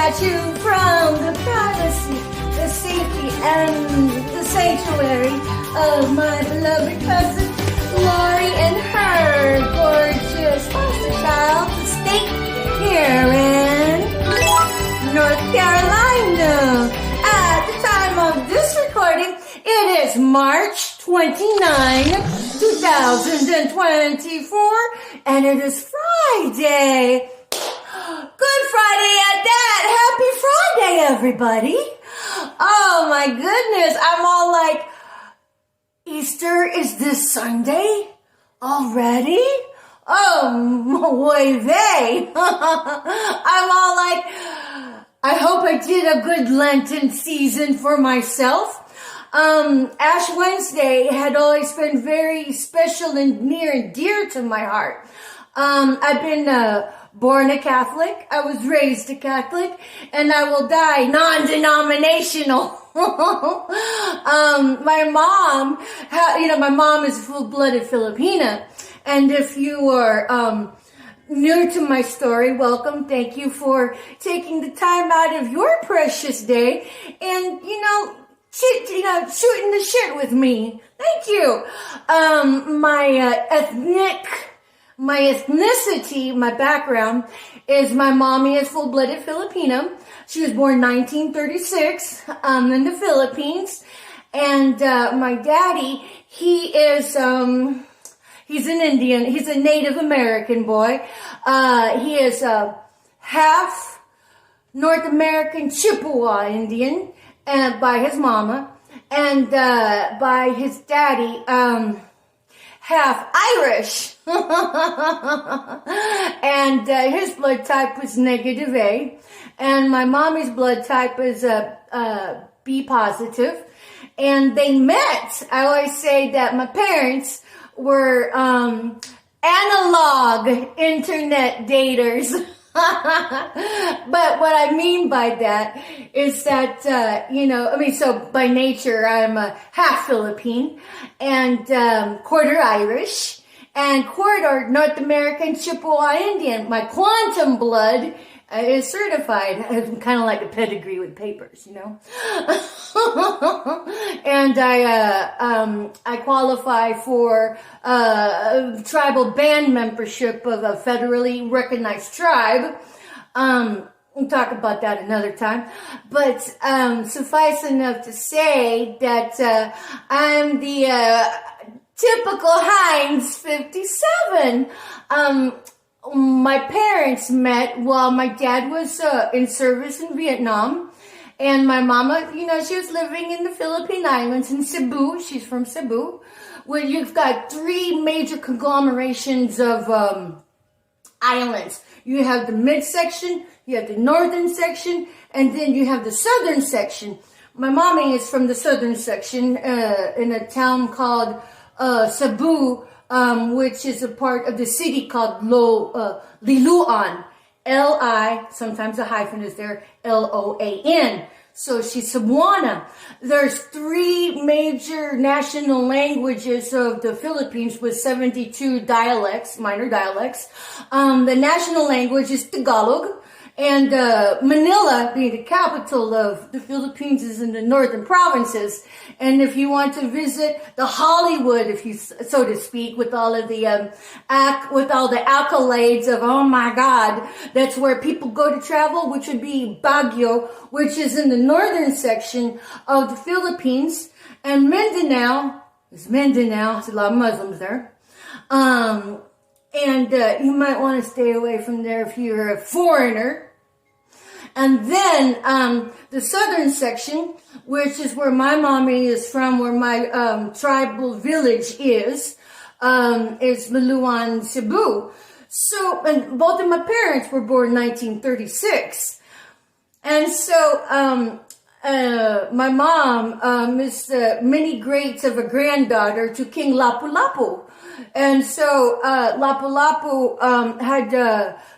at you from the privacy, the safety, and the sanctuary of my beloved cousin Lori and her gorgeous foster child, the state here in North Carolina. At the time of this recording, it is March 29, 2024, and it is Friday. Good Friday at that. Happy Friday, everybody. Oh my goodness. I'm all like, Easter is this Sunday already? Oh, way vey. I'm all like, I hope I did a good Lenten season for myself. Ash Wednesday had always been very special and near and dear to my heart. I've been born a Catholic, I was raised a Catholic, and I will die non-denominational. My mom, my mom is full-blooded Filipina, and if you are new to my story, welcome. Thank you for taking the time out of your precious day and, shooting the shit with me. Thank you. My ethnicity, my background is my mommy is full-blooded Filipino. She was born 1936 in the Philippines, and my daddy, he's an Indian. He's a Native American boy. He is half North American Chippewa Indian, and by his mama, and by his daddy, half Irish. And his blood type was negative A, and my mommy's blood type is B positive. And they met. I always say that my parents were analog internet daters. But what I mean by that is that, so by nature I'm a half Philippine and quarter Irish and quarter North American Chippewa Indian. My quantum blood is certified. I'm kind of like a pedigree with papers, And I qualify for tribal band membership of a federally recognized tribe. We'll talk about that another time. But suffice enough to say that I'm the typical Heinz 57. My parents met while my dad was in service in Vietnam. And my mama, she was living in the Philippine Islands in Cebu. She's from Cebu, where you've got three major conglomerations of islands. You have the midsection, you have the northern section, and then you have the southern section. My mommy is from the southern section in a town called Cebu, which is a part of the city called Liloan. L-I, sometimes a hyphen is there, L-O-A-N. So she's Cebuana. There's three major national languages of the Philippines with 72 dialects, minor dialects. The national language is Tagalog. And Manila, being the capital of the Philippines, is in the northern provinces. And if you want to visit the Hollywood, so to speak, with all of the accolades of, oh my God, that's where people go to travel, which would be Baguio, which is in the northern section of the Philippines. And Mindanao, there's a lot of Muslims there. And you might want to stay away from there if you're a foreigner. And then the southern section, which is where my mommy is from, where my tribal village is Liloan, Cebu. So, and both of my parents were born in 1936. And so my mom is the many greats of a granddaughter to King Lapu-Lapu. And so Lapu-Lapu had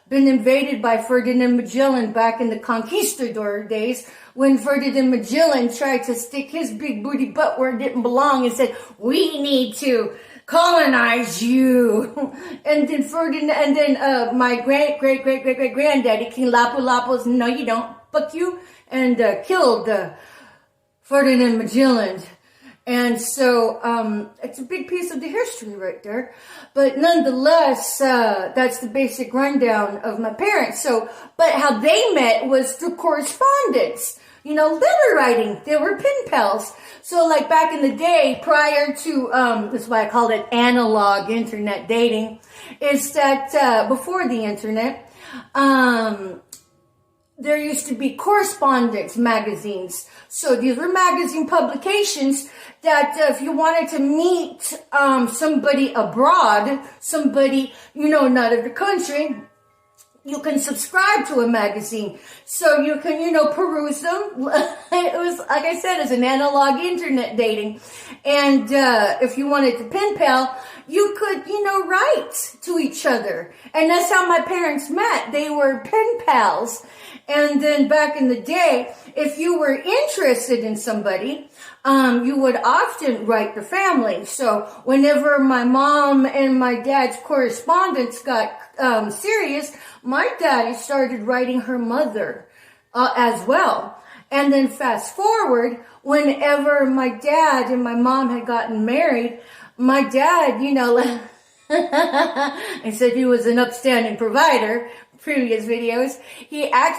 been invaded by Ferdinand Magellan back in the conquistador days, when Ferdinand Magellan tried to stick his big booty butt where it didn't belong and said, we need to colonize you. And then my great granddaddy, King Lapu-Lapu, no you don't. fuck you, and killed Ferdinand Magellan. And so it's a big piece of the history right there. But nonetheless, that's the basic rundown of my parents. So, but how they met was through correspondence. Letter writing. They were pen pals. So like back in the day, prior to, this is why I called it analog internet dating, is that before the internet, there used to be correspondence magazines. So these were magazine publications that if you wanted to meet somebody abroad, somebody, not of the country, you can subscribe to a magazine. So you can, peruse them. It was, like I said, it's an analog internet dating. And if you wanted to pen pal, you could, write to each other. And that's how my parents met. They were pen pals. And then back in the day, if you were interested in somebody, you would often write the family. So whenever my mom and my dad's correspondence got serious, my daddy started writing her mother as well. And then fast forward, whenever my dad and my mom had gotten married, my dad, I said he was an upstanding provider, previous videos.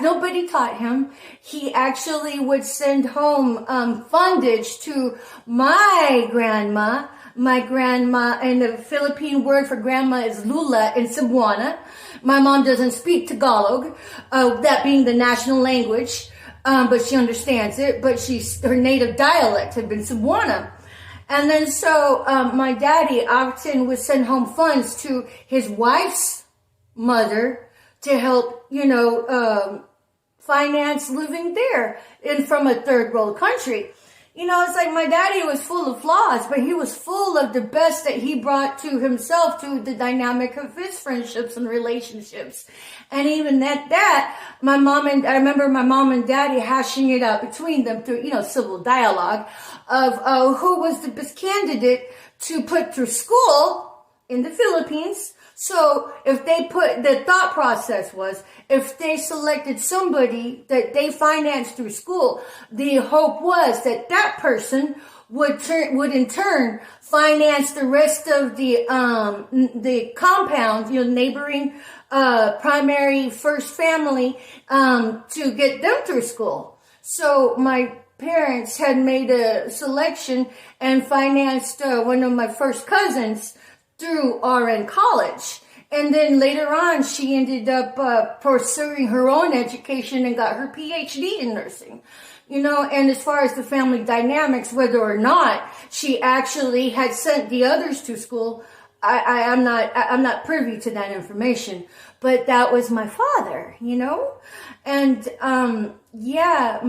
Nobody taught him. He actually would send home fundage to my grandma. My grandma, and the Philippine word for grandma is lula in Cebuana. My mom doesn't speak Tagalog, that being the national language, but she understands it. But her native dialect had been Cebuana. And then so my daddy often would send home funds to his wife's mother to help, finance living there from a third world country. It's like my daddy was full of flaws, but he was full of the best that he brought to himself, to the dynamic of his friendships and relationships. And even at that, I remember my mom and daddy hashing it out between them through, civil dialogue of who was the best candidate to put through school in the Philippines. So the thought process was, if they selected somebody that they financed through school, the hope was that that person would in turn finance the rest of the compound, neighboring, primary first family, to get them through school. So my parents had made a selection and financed one of my first cousins through RN college. And then later on, she ended up pursuing her own education and got her PhD in nursing. And as far as the family dynamics, whether or not she actually had sent the others to school, I'm not privy to that information. But that was my father, And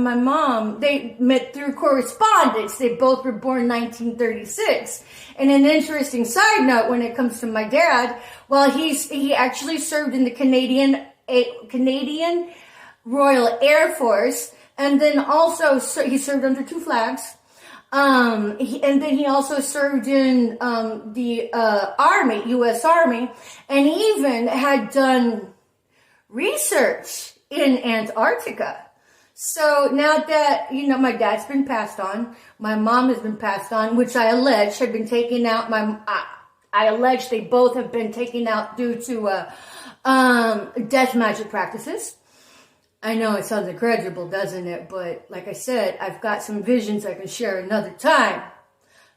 my mom, they met through correspondence. They both were born 1936. And an interesting side note when it comes to my dad, well, he actually served in the Canadian Royal Air Force, and then also he served under two flags. And then he also served in the Army, U.S. Army, and he even had done research in Antarctica. So now that, my dad's been passed on, my mom has been passed on, which I allege had been taken out. I allege they both have been taken out due to death magic practices. I know it sounds incredible, doesn't it? But like I said, I've got some visions I can share another time,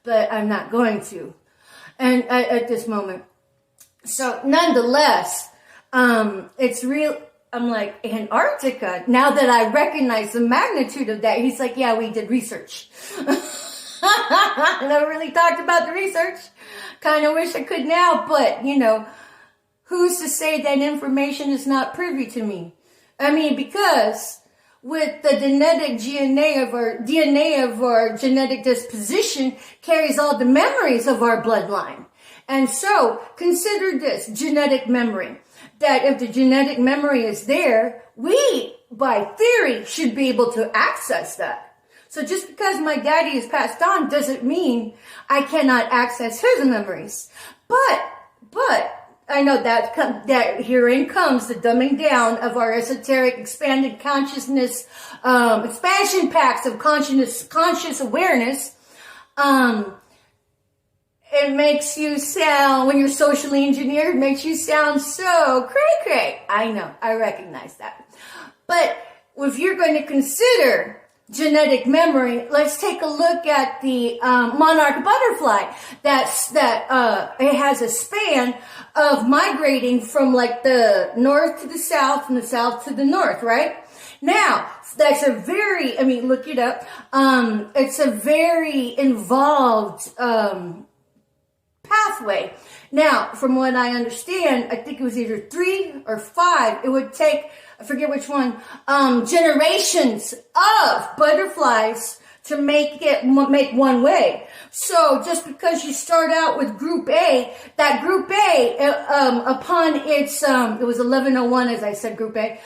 but I'm not going to. And at this moment. So nonetheless, it's real. I'm like, Antarctica, now that I recognize the magnitude of that, he's like, yeah, we did research. Never really talked about the research. Kind of wish I could now, but, who's to say that information is not privy to me? I mean, because with the genetic DNA of our genetic disposition carries all the memories of our bloodline. And so consider this genetic memory, that if the genetic memory is there, we, by theory, should be able to access that. So just because my daddy is passed on doesn't mean I cannot access his memories. But I know that herein comes the dumbing down of our esoteric expanded consciousness, expansion packs of conscious awareness. It makes you sound, when you're socially engineered, makes you sound so cray-cray. I know, I recognize that. But if you're going to consider genetic memory, let's take a look at the monarch butterfly. It has a span of migrating from like the north to the south and the south to the north, right? Now, that's a very, look it up. It's a very involved pathway. Now, from what I understand, I think it was either 3 or 5. It would take, I forget which one, generations of butterflies to make one way. So just because you start out with Group A, that Group A, upon its, it was 1101 as I said, Group A,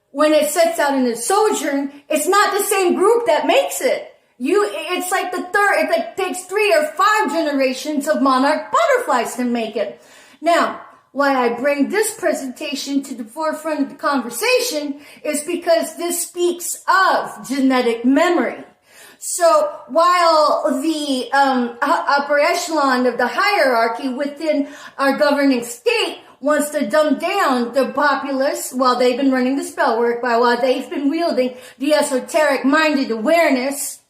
when it sets out in its sojourn, it's not the same group that makes it. It's like it takes 3 or 5 generations of monarch butterflies to make it. Now, why I bring this presentation to the forefront of the conversation is because this speaks of genetic memory. So while the upper echelon of the hierarchy within our governing state wants to dumb down the populace while they've been running the spell work, while they've been wielding the esoteric-minded awareness,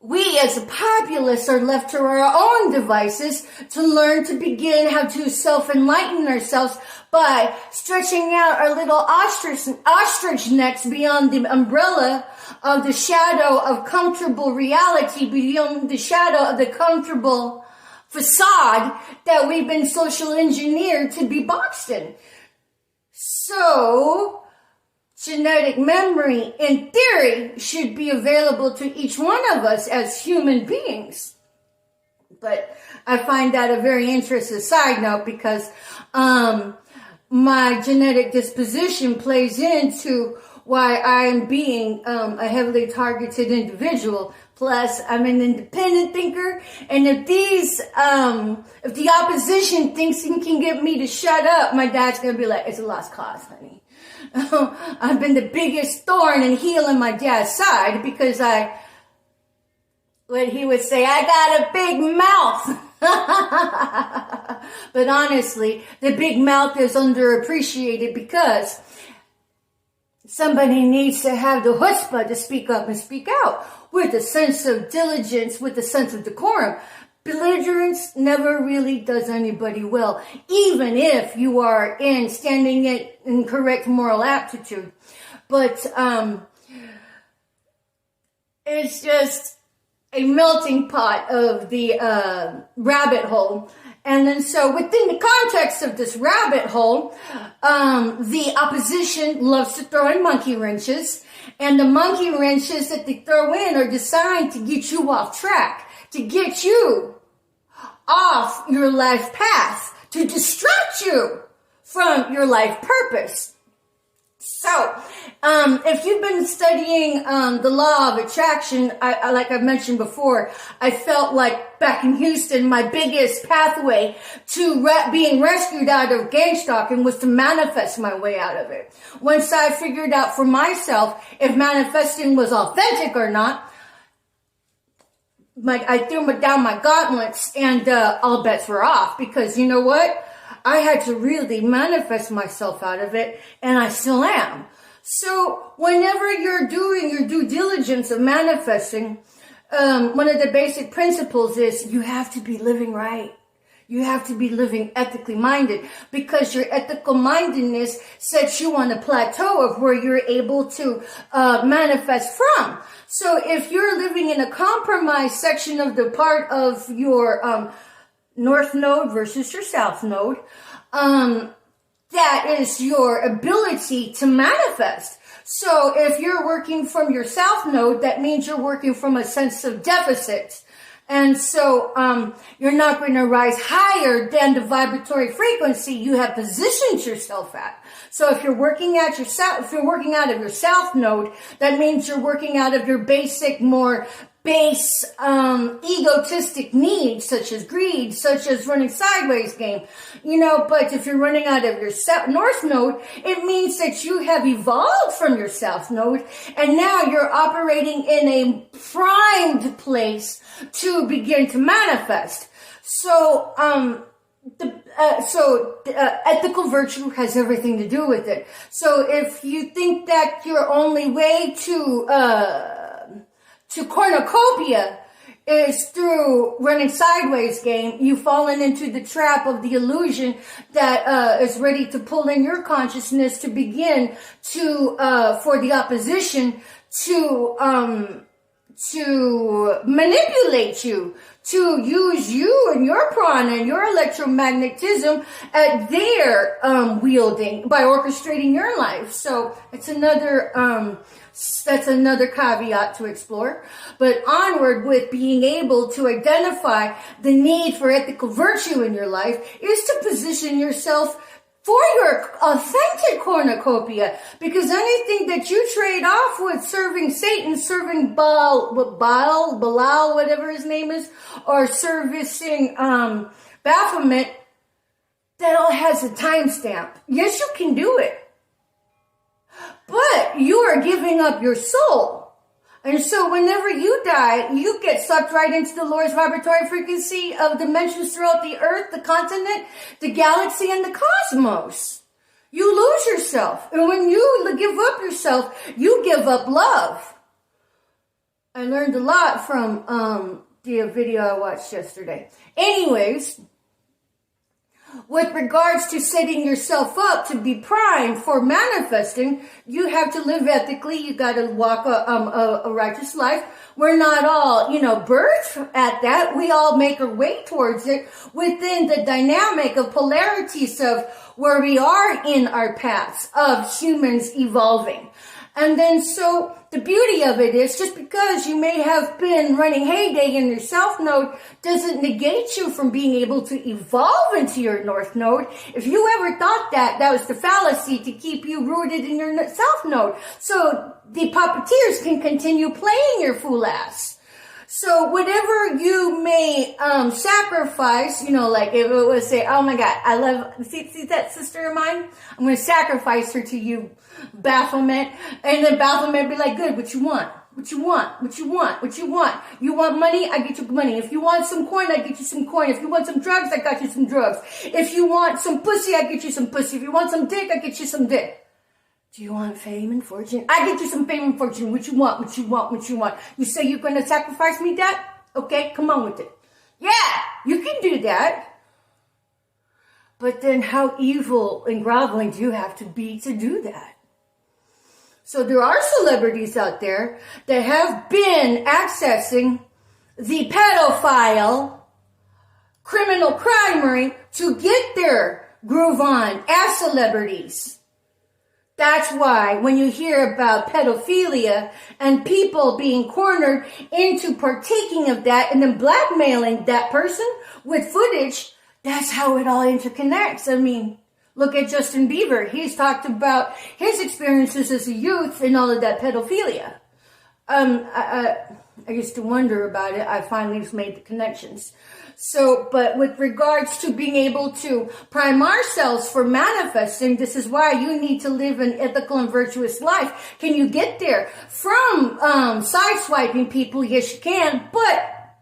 we as a populace are left to our own devices to learn to begin how to self-enlighten ourselves by stretching out our little ostrich necks beyond the umbrella of the shadow of comfortable reality, beyond the shadow of the comfortable facade that we've been social engineered to be boxed in. So, genetic memory, in theory, should be available to each one of us as human beings. But I find that a very interesting side note because my genetic disposition plays into why I am being a heavily targeted individual. Plus, I'm an independent thinker, and if the opposition thinks he can get me to shut up, my dad's gonna be like, "It's a lost cause, honey." I've been the biggest thorn and heel in my dad's side because what he would say, I got a big mouth. But honestly, the big mouth is underappreciated because somebody needs to have the chutzpah to speak up and speak out with a sense of diligence, with a sense of decorum. Belligerence never really does anybody well, even if you are standing in correct moral aptitude. But it's just a melting pot of the rabbit hole. And then so within the context of this rabbit hole, the opposition loves to throw in monkey wrenches. And the monkey wrenches that they throw in are designed to get you off track, to get you off your life path, to distract you from your life purpose. So, if you've been studying the law of attraction, I like I mentioned before, I felt like back in Houston, my biggest pathway to being rescued out of gang stalking was to manifest my way out of it. Once I figured out for myself if manifesting was authentic or not, I threw down my gauntlets and all bets were off because you know what? I had to really manifest myself out of it, and I still am. So whenever you're doing your due diligence of manifesting, one of the basic principles is you have to be living right. You have to be living ethically minded because your ethical mindedness sets you on a plateau of where you're able to manifest from. So if you're living in a compromised section of the part of your north node versus your south node, that is your ability to manifest. So if you're working from your south node, that means you're working from a sense of deficit. And so you're not going to rise higher than the vibratory frequency you have positioned yourself at. So if you're working at if you're working out of your south node, that means you're working out of your basic, more base egotistic needs, such as greed, such as running sideways game, but if you're running out of your north node, it means that you have evolved from your south node, and now you're operating in a primed place to begin to manifest. So, ethical virtue has everything to do with it. So if you think that your only way to cornucopia is through running sideways game, you've fallen into the trap of the illusion that is ready to pull in your consciousness to begin to for the opposition to manipulate you, to use you and your prana and your electromagnetism at their wielding by orchestrating your life. So it's that's another caveat to explore. But onward with being able to identify the need for ethical virtue in your life is to position yourself for your authentic cornucopia, because anything that you trade off with serving Satan, serving Belial, whatever his name is, or servicing Baphomet, that all has a timestamp. Yes, you can do it, but you are giving up your soul. And so whenever you die, you get sucked right into the Lord's vibratory frequency of dimensions throughout the earth, the continent, the galaxy, and the cosmos. You lose yourself. And when you give up yourself, you give up love. I learned a lot from the video I watched yesterday. Anyways, with regards to setting yourself up to be primed for manifesting, you have to live ethically. You got to walk a righteous life. We're not all, birthed at that. We all make our way towards it within the dynamic of polarities of where we are in our paths of humans evolving. And then so the beauty of it is, just because you may have been running heyday in your south node doesn't negate you from being able to evolve into your north node. If you ever thought that was the fallacy to keep you rooted in your south node, so the puppeteers can continue playing your fool ass. So whatever you may sacrifice, like if it was say, oh my God, I love, see that sister of mine? I'm going to sacrifice her to you, Baphomet. And then Baphomet be like, good, what you want? What you want? What you want? What you want? You want money? I get you money. If you want some coin, I get you some coin. If you want some drugs, I got you some drugs. If you want some pussy, I get you some pussy. If you want some dick, I get you some dick. Do you want fame and fortune? I get you some fame and fortune. What you want? What you want? What you want? You say you're going to sacrifice me, Dad? Okay, come on with it. Yeah, you can do that. But then how evil and groveling do you have to be to do that? So there are celebrities out there that have been accessing the pedophile criminal crime ring to get their groove on as celebrities. That's why when you hear about pedophilia and people being cornered into partaking of that and then blackmailing that person with footage, that's how it all interconnects. I mean, look at Justin Bieber. He's talked about his experiences as a youth and all of that pedophilia. I used to wonder about it. I finally made the connections. So, but with regards to being able to prime ourselves for manifesting, this is why you need to live an ethical and virtuous life. Can you get there from sideswiping people? Yes, you can, but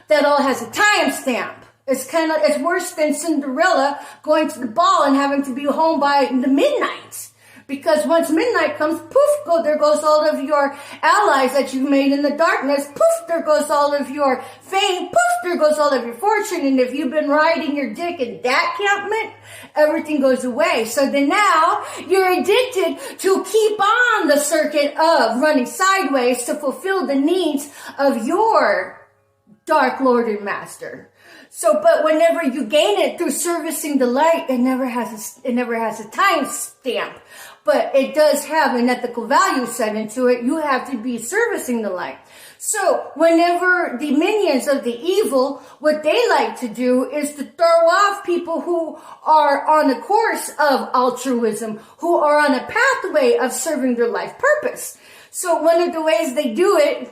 that all has a timestamp. It's worse than Cinderella going to the ball and having to be home by the midnight. Because once midnight comes, poof, there goes all of your allies that you've made in the darkness. Poof, there goes all of your fame. Poof, there goes all of your fortune. And if you've been riding your dick in that campment, everything goes away. So then now you're addicted to keep on the circuit of running sideways to fulfill the needs of your Dark Lord and Master. So, but whenever you gain it through servicing the light, it never has a time stamp. But it does have an ethical value set into it. You have to be servicing the light. So whenever the minions of the evil, what they like to do is to throw off people who are on a course of altruism, who are on a pathway of serving their life purpose. So one of the ways they do it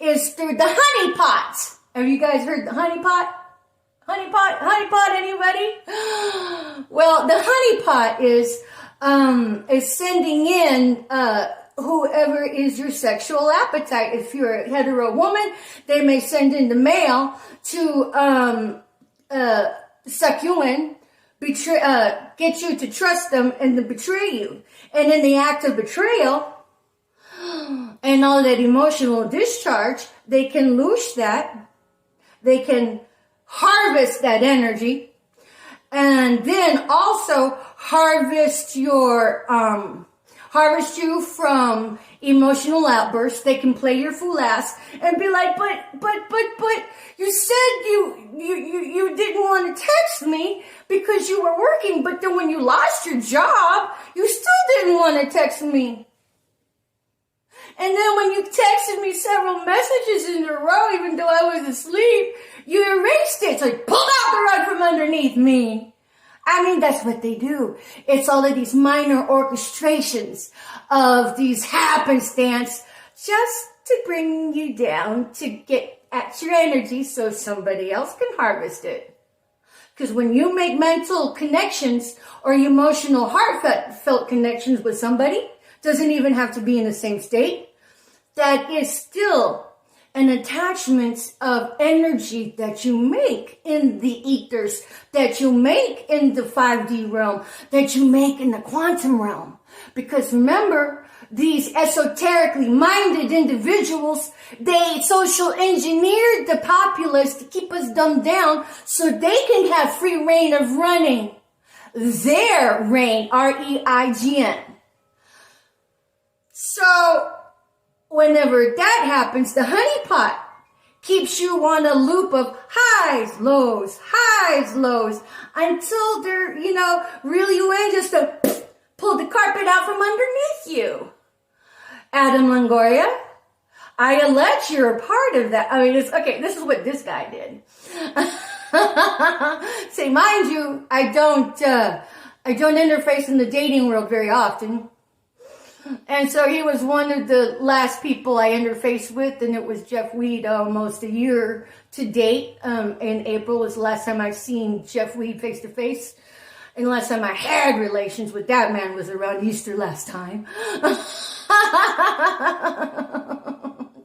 is through the honey pot. Have you guys heard the honey pot? Honey pot, anybody? Well, the honey pot is sending in, whoever is your sexual appetite. If you're a hetero woman, they may send in the male to, suck you in, get you to trust them and to betray you. And in the act of betrayal and all that emotional discharge, they can loose that. They can harvest that energy and then also harvest you from emotional outbursts. They can play your fool ass and be like, but you said you didn't want to text me because you were working, but then when you lost your job, you still didn't want to text me. And then when you texted me several messages in a row, even though I was asleep, you erased it. So you pulled out the rug from underneath me. I mean, that's what they do. It's all of these minor orchestrations of these happenstance just to bring you down to get at your energy so somebody else can harvest it. Because when you make mental connections or emotional heartfelt connections with somebody, doesn't even have to be in the same state, that is still an attachment of energy that you make in the ethers, that you make in the 5D realm, that you make in the quantum realm. Because remember, these esoterically minded individuals, they social engineered the populace to keep us dumbed down so they can have free reign of running their reign, REIGN. So, whenever that happens, the honeypot keeps you on a loop of highs, lows, until they're, reel you in just to pull the carpet out from underneath you. Adam Longoria, I allege you're a part of that. I mean, this is what this guy did. Say, mind you, I don't interface in the dating world very often. And so he was one of the last people I interfaced with, and it was Jeff Weed almost a year to date. In April was the last time I've seen Jeff Weed face to face. And the last time I had relations with that man was around Easter last time.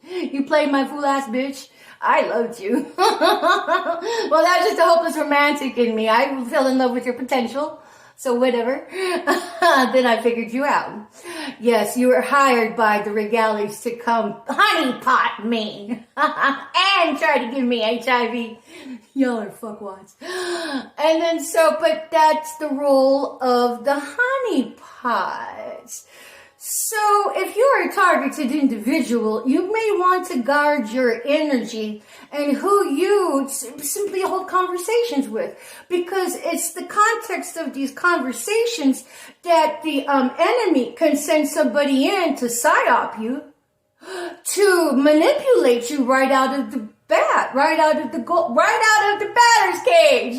You played my fool ass bitch. I loved you. Well, that's just a hopeless romantic in me. I fell in love with your potential. So whatever. Then I figured you out. Yes, you were hired by the regalies to come honeypot me and try to give me HIV. Y'all are fuckwads. And then but that's the role of the honeypot. So if you're a targeted individual, you may want to guard your energy and who you simply hold conversations with, because it's the context of these conversations that the enemy can send somebody in to psyop you, to manipulate you right out of the bat, right out of the batter's cage,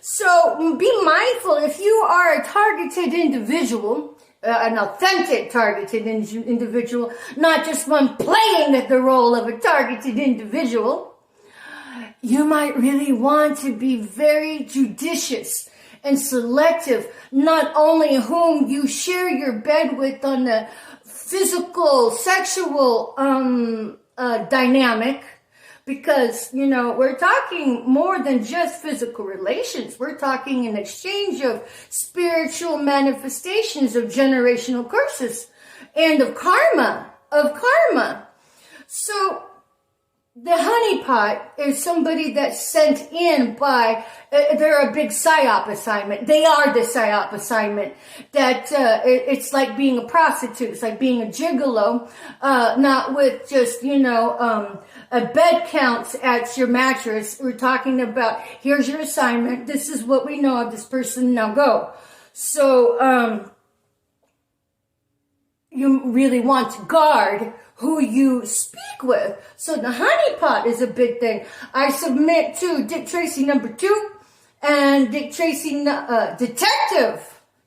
So be mindful if you are a targeted individual, an authentic targeted individual, not just one playing the role of a targeted individual, you might really want to be very judicious and selective, not only whom you share your bed with on the physical, sexual dynamic, because, we're talking more than just physical relations. We're talking an exchange of spiritual manifestations of generational curses and of karma. So the honeypot is somebody that's sent in by, they're a big psyop assignment. They are the psyop assignment. That it's like being a prostitute. It's like being a gigolo, not with just, a bed counts at your mattress. We're talking about, here's your assignment. This is what we know of this person. Now go. So, you really want to guard who you speak with. So the honeypot is a big thing. I submit to Dick Tracy number 2 and Dick Tracy, detective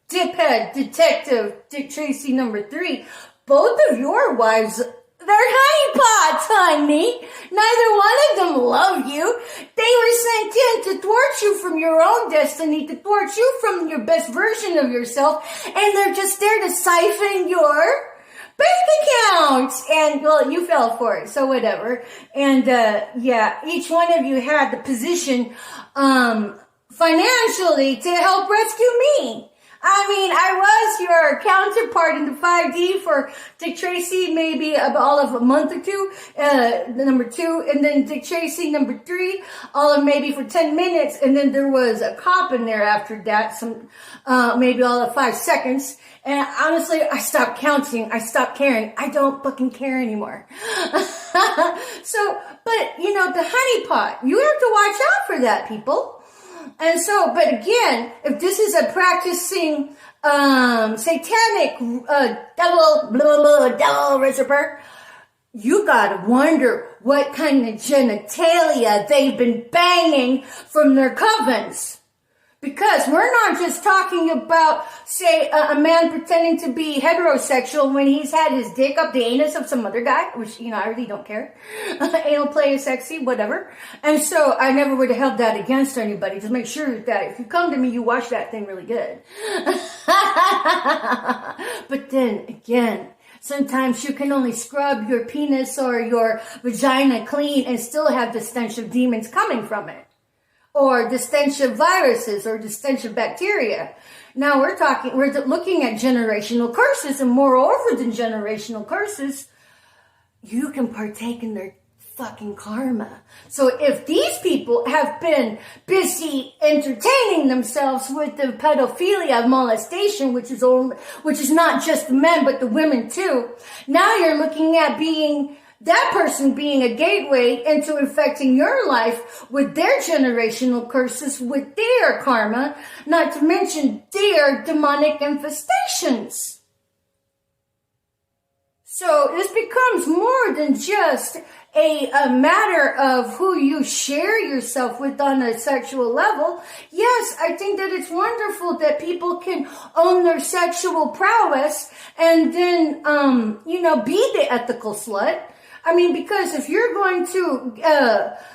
Dick Tracy number 3. Both of your wives They're honeypots, honey. Neither one of them love you. They were sent in to thwart you from your own destiny, to thwart you from your best version of yourself, and they're just there to siphon your bank account. And, well, you fell for it, so whatever. And, yeah, each one of you had the position, financially to help rescue me. I mean, I was your counterpart in the 5D for Dick Tracy, maybe all of a month or two, number 2, and then Dick Tracy, number 3, all of maybe for 10 minutes, and then there was a cop in there after that, maybe all of 5 seconds, and honestly, I stopped counting, I stopped caring, I don't fucking care anymore. So, but, you know, the honeypot, you have to watch out for that, people. And so, but again, if this is a practicing, satanic, devil worshiper, you gotta wonder what kind of genitalia they've been banging from their covens. Because we're not just talking about, say, a man pretending to be heterosexual when he's had his dick up the anus of some other guy, which, you know, I really don't care. Anal play is sexy, whatever. And so I never would have held that against anybody. Just make sure that if you come to me, you wash that thing really good. But then again, sometimes you can only scrub your penis or your vagina clean and still have the stench of demons coming from it. Or the stench of viruses, or the stench of bacteria. Now we're looking at generational curses, and moreover than generational curses, you can partake in their fucking karma. So if these people have been busy entertaining themselves with the pedophilia of molestation, which is not just the men, but the women too, now you're looking at that person being a gateway into infecting your life with their generational curses, with their karma, not to mention their demonic infestations. So this becomes more than just a matter of who you share yourself with on a sexual level. Yes, I think that it's wonderful that people can own their sexual prowess and then, be the ethical slut. I mean, because if you're going to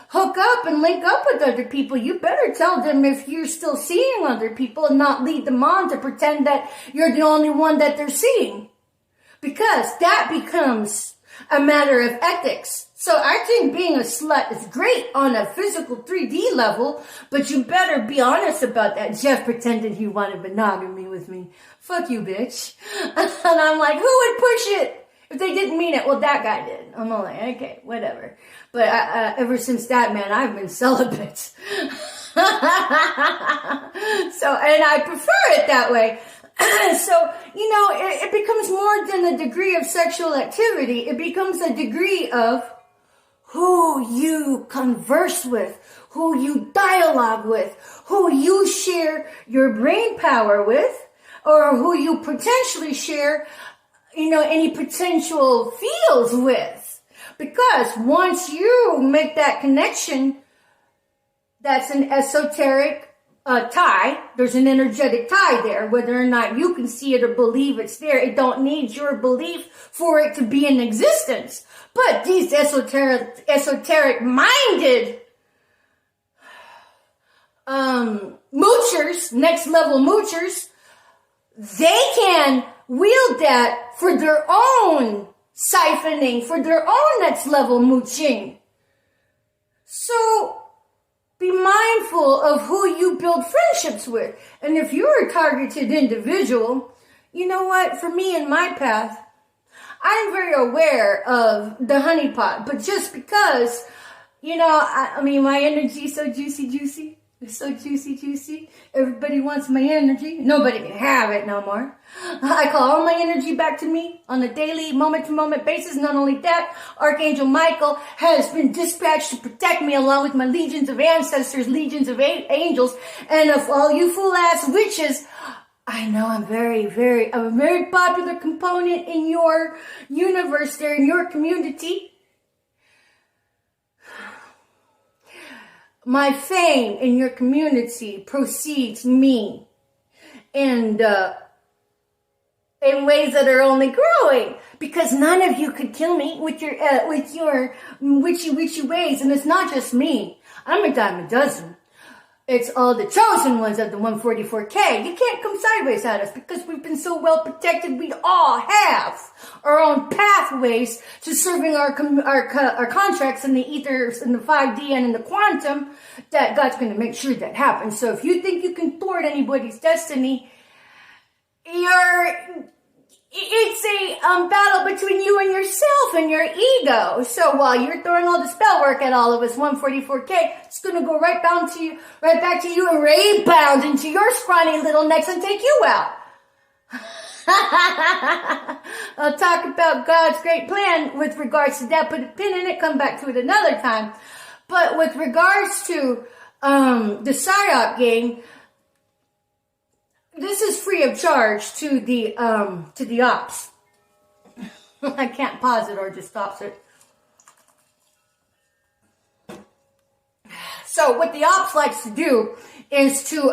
hook up and link up with other people, you better tell them if you're still seeing other people and not lead them on to pretend that you're the only one that they're seeing. Because that becomes a matter of ethics. So I think being a slut is great on a physical 3D level, but you better be honest about that. Jeff pretended he wanted monogamy with me. Fuck you, bitch. And I'm like, who would push it? If they didn't mean it, well, that guy did. I'm all like, okay, whatever. But ever since that, man, I've been celibate. So, and I prefer it that way. So, it becomes more than a degree of sexual activity. It becomes a degree of who you converse with, who you dialogue with, who you share your brain power with, or who you potentially share any potential feels with. Because once you make that connection, that's an esoteric tie. There's an energetic tie there. Whether or not you can see it or believe it's there, it don't need your belief for it to be in existence. But these esoteric-minded moochers, next level moochers, they can wield that for their own siphoning, for their own next level mooching. So be mindful of who you build friendships with. And if you're a targeted individual, you know what? For me in my path, I'm very aware of the honeypot. But just because, my energy is so juicy. It's so juicy. Everybody wants my energy. Nobody can have it no more. I call all my energy back to me on a daily, moment-to-moment basis. Not only that, Archangel Michael has been dispatched to protect me along with my legions of ancestors, legions of angels, and of all you fool-ass witches. I know I'm a very popular component in your universe there, in your community. My fame in your community precedes me in ways that are only growing, because none of you could kill me with your witchy ways. And it's not just me. I'm a dime a dozen. It's all the chosen ones of the 144K. You can't come sideways at us because we've been so well protected. We all have our own pathways to serving our contracts in the ethers, in the 5D, and in the quantum, that God's going to make sure that happens. So if you think you can thwart anybody's destiny, it's a battle between you and yourself and your ego. So while you're throwing all the spell work at all of us 144K, it's going to go right back to you and rebound into your scrawny little necks and take you out. I'll talk about God's great plan with regards to that. Put a pin in it, come back to it another time. But with regards to the PSYOP game, this is free of charge to the ops. I can't pause it or it just stops it. So what the ops likes to do is to,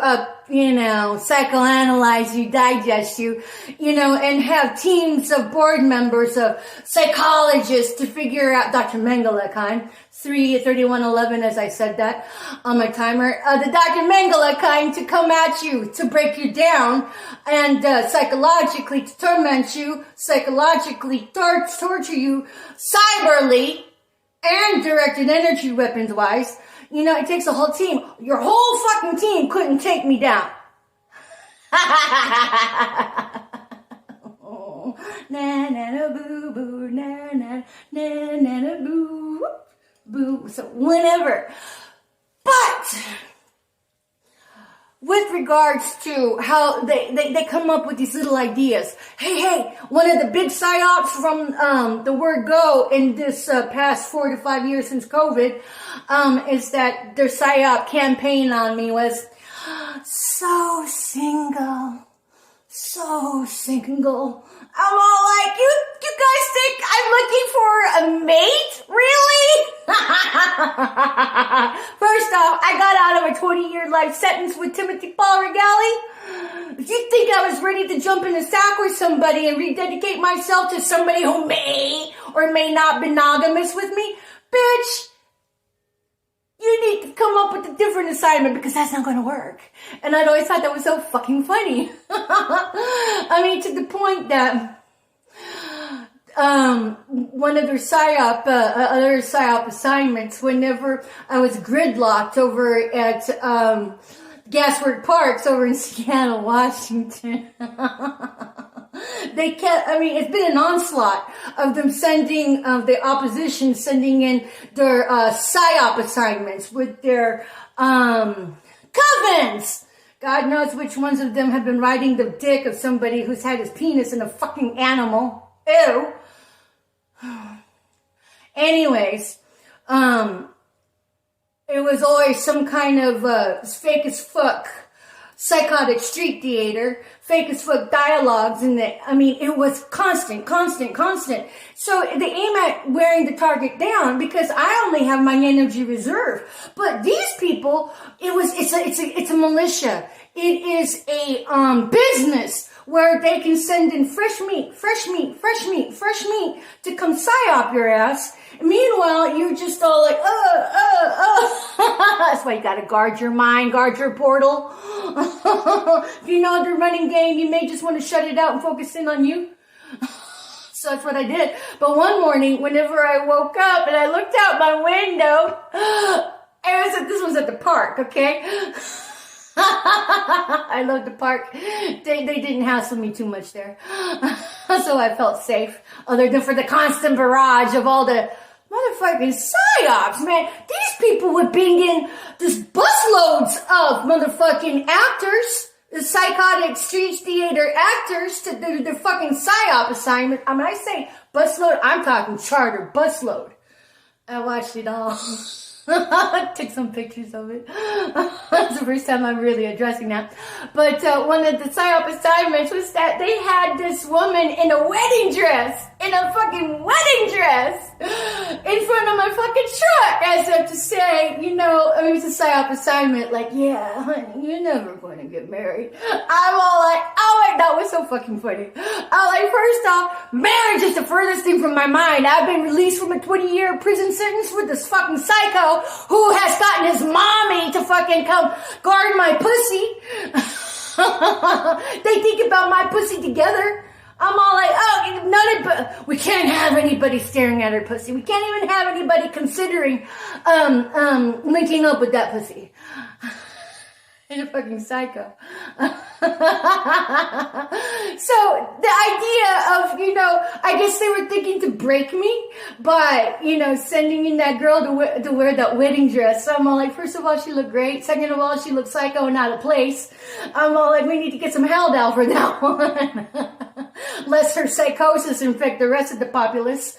psychoanalyze you, digest you, and have teams of board members, of psychologists to figure out, Dr. Mengele kind, 3:31:11 as I said that on my timer, the Dr. Mengele kind to come at you, to break you down, and psychologically to torment you, psychologically torture you, cyberly, and directed energy weapons wise. It takes a whole team. Your whole fucking team couldn't take me down. Oh, na na na boo boo, na na na na na boo boo. So whenever, but with regards to how they come up with these little ideas. Hey, one of the big psyops from the word go in this past 4 to 5 years since COVID is that their psyop campaign on me was so single. I'm all like, you guys think I'm looking for a mate? Really? First off, I got out of a 20-year life sentence with Timothy Paul Regali. If you think I was ready to jump in a sack with somebody and rededicate myself to somebody who may or may not be monogamous with me, bitch, you need to come up with a different assignment because that's not going to work. And I'd always thought that was so fucking funny. I mean, to the point that one of their other PSYOP assignments, whenever I was gridlocked over at Gaswork Parks over in Seattle, Washington, it's been an onslaught of them sending, the opposition sending in their PSYOP assignments with their covens. God knows which ones of them have been riding the dick of somebody who's had his penis in a fucking animal. Ew. Anyways, it was always some kind of fake as fuck psychotic street theater, fake as fuck dialogues, and it was constant. So they aim at wearing the target down because I only have my energy reserve. But these people, it's a militia. It is a business where they can send in fresh meat to come psyop your ass. Meanwhile, you're just all like, That's why you gotta guard your mind, guard your portal. If you know the running game, you may just want to shut it out and focus in on you. So that's what I did. But one morning, whenever I woke up and I looked out my window, this was at the park, okay? I love the park. They didn't hassle me too much there. So I felt safe. Other than for the constant barrage of all the motherfucking psyops, man. These people would bring in just busloads of motherfucking actors, the psychotic street theater actors to do their fucking psyop assignment. When I say busload, I'm talking charter busload. I watched it all. I took some pictures of it. That's the first time I'm really addressing that. But one of the PSYOP assignments was that they had this woman in a wedding dress. in a fucking wedding dress in front of my fucking truck, as if to say, you know, I mean, it's a psyop assignment, like, yeah, honey, you're never going to get married. I'm all like, oh my, that was so fucking funny. I'm like, first off, marriage is the furthest thing from my mind. I've been released from a 20-year prison sentence with this fucking psycho who has gotten his mommy to fucking come guard my pussy. They think about my pussy together. I'm all like, oh, we can't have anybody staring at her pussy. We can't even have anybody considering, linking up with that pussy. You're a fucking psycho. So the idea of, you know, I guess they were thinking to break me by, you know, sending in that girl to wear that wedding dress. So I'm all like, first of all, she looked great. Second of all, she looked psycho and out of place. I'm all like, we need to get some Haldol for that one. Lest her psychosis infect the rest of the populace.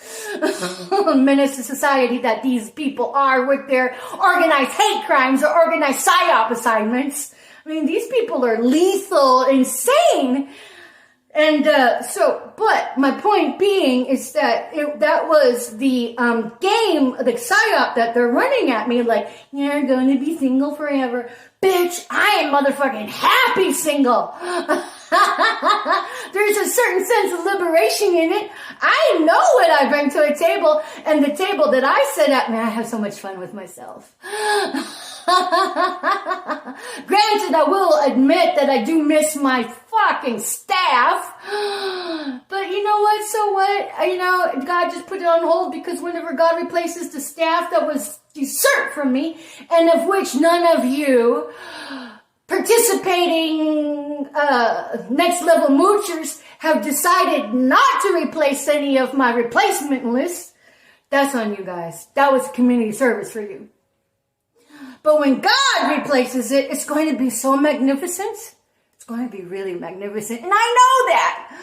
Menace to society that these people are with their organized hate crimes or organized psyop assignments. I mean, these people are lethal, insane. And but my point being is that that was the game, the psyop that they're running at me, like, you're going to be single forever. Bitch, I am motherfucking happy single. There's a certain sense of liberation in it. I know what I bring to a table, and the table that I sit at, man, I have so much fun with myself. Granted, I will admit that I do miss my fucking staff. But you know what? So what? You know, God just put it on hold because whenever God replaces the staff that was usurped from me, and of which none of you participating next level moochers have decided not to replace any of my replacement list, that's on you guys. That was community service for you. But when God replaces it, it's going to be so magnificent. It's going to be really magnificent. And I know that.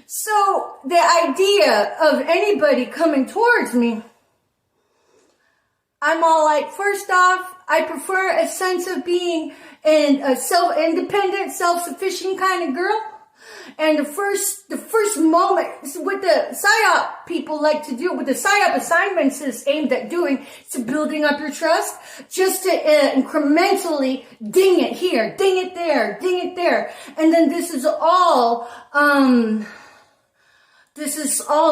So the idea of anybody coming towards me, I'm all like, first off, I prefer a sense of being a self-independent, self-sufficient kind of girl. And the first moment, what the PSYOP people like to do, what the PSYOP assignments is aimed at doing, to building up your trust, just to incrementally ding it here, ding it there, ding it there. And then this is all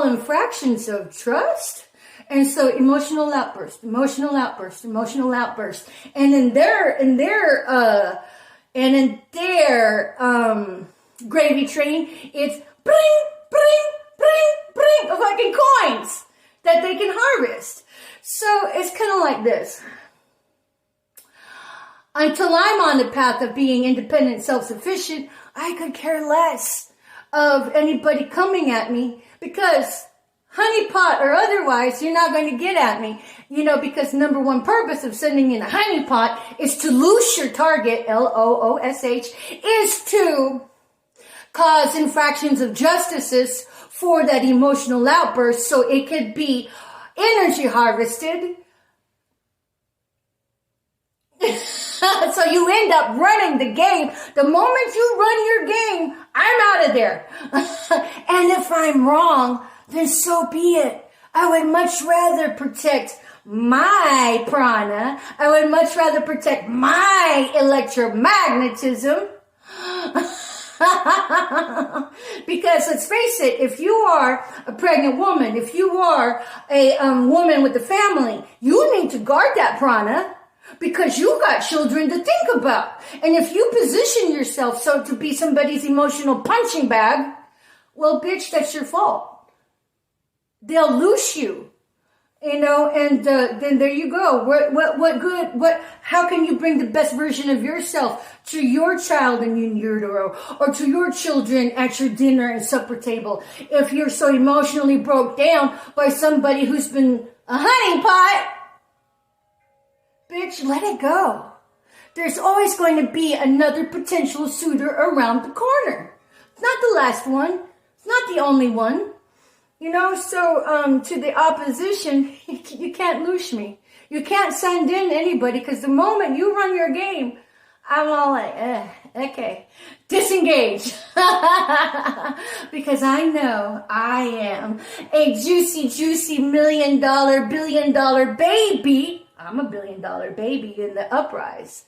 infractions of trust. And so emotional outburst. And in their gravy train, it's bring of fucking coins that they can harvest. So it's kind of like this. Until I'm on the path of being independent, self-sufficient, I could care less of anybody coming at me, because honeypot or otherwise, you're not going to get at me. You know, because number one purpose of sending in a honeypot is to loose your target, LOOSH, is to cause infractions of justices for that emotional outburst so it could be energy harvested. So you end up running the game. The moment you run your game, I'm out of there. And if I'm wrong, then so be it. I would much rather protect my prana. I would much rather protect my electromagnetism. Because let's face it, if you are a pregnant woman, if you are a woman with a family, you need to guard that prana, because you got children to think about. And if you position yourself so to be somebody's emotional punching bag, well, bitch, that's your fault. They'll loose you, you know, and then there you go. What good? How can you bring the best version of yourself to your child in utero, or to your children at your dinner and supper table, if you're so emotionally broke down by somebody who's been a honeypot? Bitch, let it go. There's always going to be another potential suitor around the corner. It's not the last one. It's not the only one. You know, so to the opposition, you can't loose me. You can't send in anybody, because the moment you run your game, I'm all like, okay, disengage. Because I know I am a juicy, juicy $1 million, $1 billion baby. I'm a $1 billion baby in the uprise.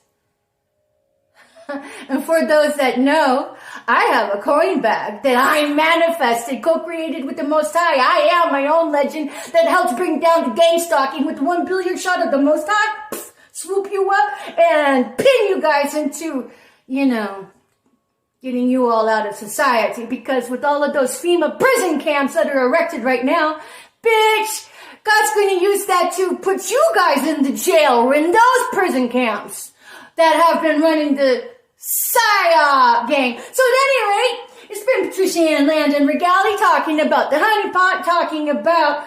And for those that know, I have a coin bag that I manifested, co-created with the Most High. I am my own legend that helps bring down the gang stalking with the 1 billion shot of the Most High. Pff, swoop you up and pin you guys into, getting you all out of society. Because with all of those FEMA prison camps that are erected right now, bitch, God's going to use that to put you guys in the jail or in those prison camps that have been running the PSYOP gang. So at any rate, it's been Patricia Ann Landon Regali talking about the honeypot, talking about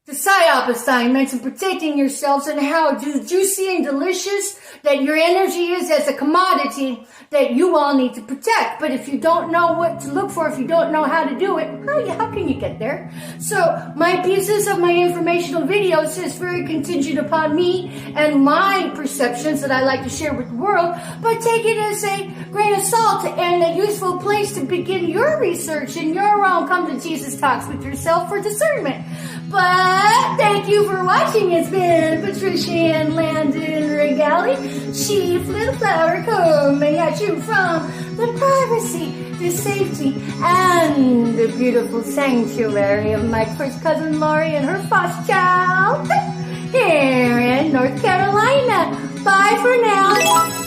the PSYOP assignments and protecting yourselves and how juicy and delicious that your energy is as a commodity that you all need to protect. But if you don't know what to look for, if you don't know how to do it, how can you get there? So my pieces of my informational videos is very contingent upon me and my perceptions that I like to share with the world, but take it as a grain of salt and a useful place to begin your research and your own come to Jesus talks with yourself for discernment. But thank you for watching. It's been Patricia Ann Landon Regali, Chief Little Flower, coming at you from the privacy, the safety, and the beautiful sanctuary of my first cousin Lori and her foster child here in North Carolina. Bye for now.